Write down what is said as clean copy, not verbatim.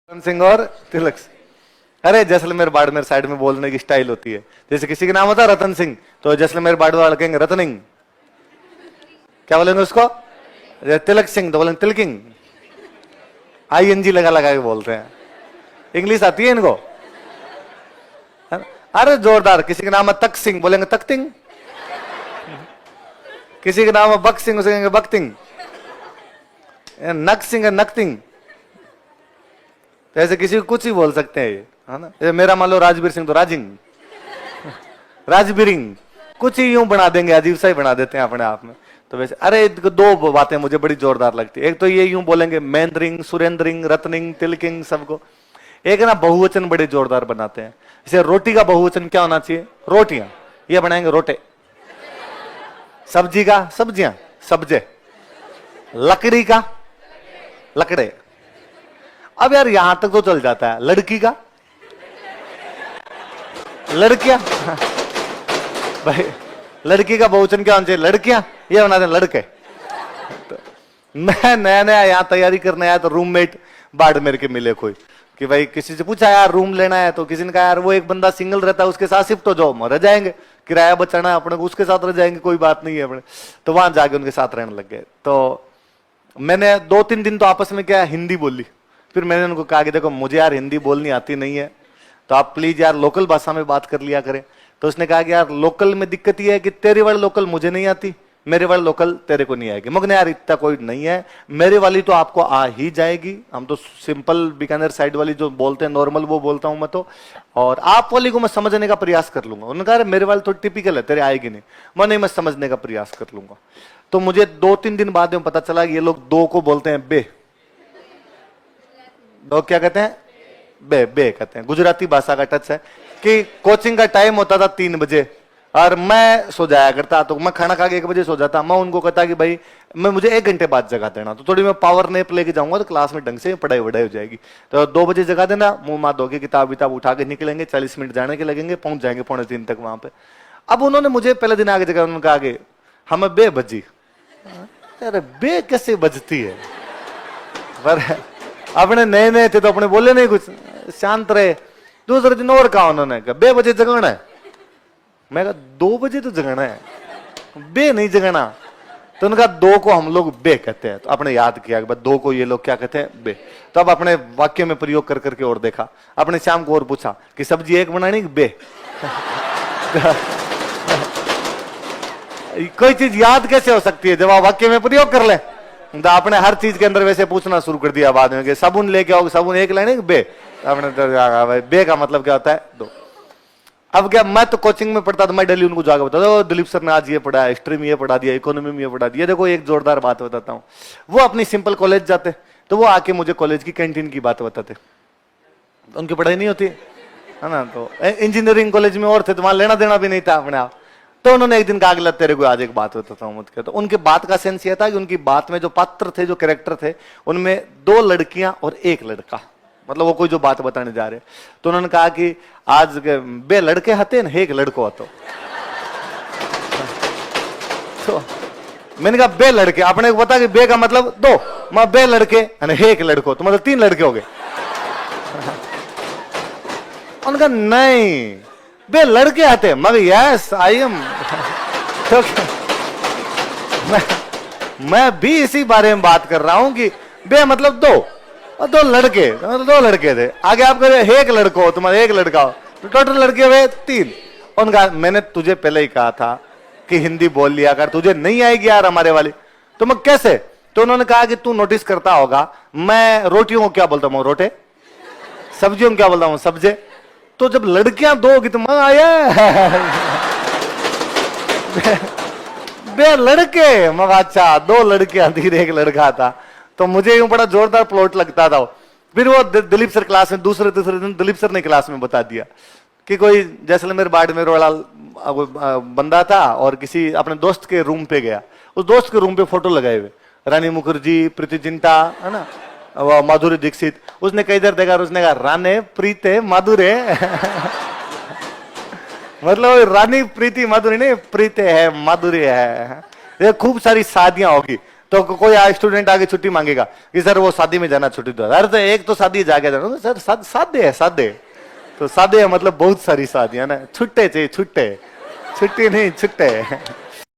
रतन सिंह और तिलक सिंह। अरे जैसलमेर बाड़मेर साइड में बोलने की स्टाइल होती है। जैसे किसी का नाम होता है रतन सिंह तो जैसलमेर बाड़मेर वाले कहेंगे रतनिंग। क्या बोलेंगे उसको? तिलक सिंह तो बोलेंगे तिलकिंग। ING लगा लगा के बोलते हैं। इंग्लिश आती है इनको। अरे जोरदार। किसी का नाम है तक सिंह बोलेंगे तख्तिंग। किसी का नाम है बक सिंह उसे कहेंगे बख्तिंग। नक सिंह है नकतिंग। तो ऐसे किसी को कुछ ही बोल सकते हैं ये, है ना। ये मेरा मान लो राजवीर सिंह तो राजिंग, राजबीरिंग, कुछ ही यूं बना देंगे, अजीब सा ही बना देते हैं अपने आप में। तो वैसे अरे दो बातें मुझे बड़ी जोरदार लगती है। एक तो ये यूं बोलेंगे महेंद्रिंग, सुरेंद्रिंग, रत्निंग, तिलकिंग सबको। एक है ना बहुवचन बड़े जोरदार बनाते हैं। जैसे रोटी का बहुवचन क्या होना चाहिए? रोटियां। ये बनाएंगे रोटे। सब्जी का सब्जियां, सब्जे। लकड़ी का लकड़े। अब यार यहां तक तो चल जाता है। लड़की का लड़कियां। भाई लड़की का बहुवचन क्या होना चाहिए? लड़कियां। ये बना दे लड़के। तो मैं नया नया यहां तैयारी करने आया तो रूममेट बाड़मेर के मिले कोई कि भाई किसी से पूछा यार रूम लेना है तो किसी ने कहा यार वो एक बंदा सिंगल रहता है उसके साथ शिफ्ट हो जाओ, रह जाएंगे, किराया बचाना है अपने को, उसके साथ रह जाएंगे, कोई बात नहीं है अपने। तो वहां जाके उनके साथ रहने लग गए। तो मैंने 2-3 दिन तो आपस में क्या हिंदी बोली। फिर मैंने उनको कहा कि देखो मुझे यार हिंदी बोलनी आती नहीं है तो आप प्लीज यार लोकल भाषा में बात कर लिया करें। तो उसने कहा कि यार लोकल में दिक्कत ये है कि तेरे वाली लोकल मुझे नहीं आती, मेरे वाली लोकल तेरे को नहीं आएगी। मगर यार इतना कोई नहीं है, मेरे वाली तो आपको आ ही जाएगी। हम तो सिंपल बीकानेर साइड वाली जो बोलते हैं नॉर्मल वो बोलता हूं मैं तो, और आप वाली को मैं समझने का प्रयास कर लूंगा। उन्होंने कहा मेरे वाली तो टिपिकल है, तेरे आएगी नहीं। मैं समझने का प्रयास कर लूंगा। तो मुझे 2-3 दिन बाद में पता चला कि ये लोग दो को बोलते हैं बे। दो क्या कहते हैं? बे बे कहते हैं। गुजराती भाषा का टच है कि कोचिंग का टाइम होता था 3 बजे और मैं सो जाया करता, तो मैं खाना खा के 1 बजे सो जाता। मैं उनको कहता कि भाई मुझे 1 घंटे बाद जगा देना, तो थोड़ी मैं पावर नैप लेके जाऊंगा तो क्लास में ढंग से पढ़ाई वढ़ाई हो जाएगी। तो 2 बजे जगा देना, मुंह मार दोगे, किताब विताब उठा के निकलेंगे, 40 मिनट जाने के लगेंगे, पहुंच जाएंगे 2:45 तक वहां पे। अब उन्होंने मुझे पहले दिन आगे जगह उन्होंने कहा आगे हमें बे बजी। अरे बे कैसे बजती है? पर अपने नए नए थे तो अपने बोले नहीं कुछ, शांत रहे। दूसरे दिन और कहा उन्होंने, 2 बजे जगाना है। मैं कहा 2 बजे तो जगाना है, बे नहीं जगाना। तो उनका 2 को हम लोग बे कहते हैं। तो आपने याद किया कि 2 को ये लोग क्या कहते हैं? बे। तो अब अपने वाक्य में प्रयोग कर करके और देखा। अपने शाम को और पूछा कि सब्जी एक बनानी बे। कोई चीज याद कैसे हो सकती है जब आप वाक्य में प्रयोग कर ले? तो आपने हर चीज के अंदर वैसे पूछना शुरू कर दिया बाद में कि साबुन लेके आओ, साबुन एक लाने बे। आपने बे का मतलब क्या होता है? 2। अब क्या, मैं तो कोचिंग में पढ़ता था, मैं डेली उनको जाकर बताता था दिलीप सर ने आज ये पढ़ा, हिस्ट्री में ये पढ़ा दिया, इकोनॉमी में ये पढ़ा दिया। देखो एक जोरदार बात बताता हूँ। वो अपनी सिंपल कॉलेज जाते तो वो आके मुझे कॉलेज की कैंटीन की बात बताते। उनकी पढ़ाई नहीं होती है ना। तो इंजीनियरिंग कॉलेज में और थे तो वहां लेना देना भी नहीं था अपने आप। तो उन्होंने एक दिन कहा अगला तेरे को आज एक बात बताता हूँ मुझे। तो उनके बात का सेंस ये था कि उनकी बात में जो पात्र थे, जो कैरेक्टर थे, उनमें 2 लड़कियां और 1 लड़का, मतलब वो कोई जो बात बताने जा रहे। तो उन्होंने कहा कि आज बे लड़के हते न 1 लड़को हतो। तो मैंने कहा बे लड़के, आपने को बता कि बे का मतलब 2, मैं बे लड़के 1 लड़को, तो मतलब 3 लड़के हो गए। उनका नहीं, बे लड़के आते, मगर यस आई एम। तो मैं भी इसी बारे में बात कर रहा हूं कि बे मतलब 2 और 2 लड़के, मतलब 2 लड़के थे। आगे आप कह रहे 1 लड़को हो, तुम्हारे 1 लड़का हो, तो टोटल लड़के हुए 3। उनका मैंने तुझे पहले ही कहा था कि हिंदी बोल लिया कर, तुझे नहीं आएगी यार हमारे वाली। तो मैं कैसे? तो उन्होंने कहा कि तू नोटिस करता होगा मैं रोटियों को क्या बोलता हूँ? रोटे। सब्जियों को क्या बोलता हूँ? सब्जे। तो जब लड़कियां 2 होगी तो मैं आया बे लड़के, मैं अच्छा 2 लड़कियां थी 1 लड़का था। तो मुझे यूं बड़ा जोरदार प्लॉट लगता था। फिर वो दिलीप सर क्लास में दूसरे तीसरे दिन दिलीप सर ने क्लास में बता दिया कि कोई जैसलमेर बाड़मेर वाला बंदा था और किसी अपने दोस्त के रूम पे गया। उस दोस्त के रूम पे फोटो लगाए हुए रानी मुखर्जी, प्रीति जिंटा, है ना, माधुरी दीक्षित। उसने कई देर देखा, उसने कहा राने प्रीते माधुरे। मतलब रानी प्रीति माधुरी नहीं, प्रीते है माधुरी है। ये खूब सारी शादियां होगी। तो कोई स्टूडेंट आगे छुट्टी मांगेगा कि सर वो शादी में जाना, छुट्टी दो। अरे तो एक तो शादी जाके जाना सर, सादे है सादे। तो सादे है मतलब बहुत सारी शादियां ना, छुट्टे चाहिए छुट्टे, छुट्टी नहीं छुट्टे।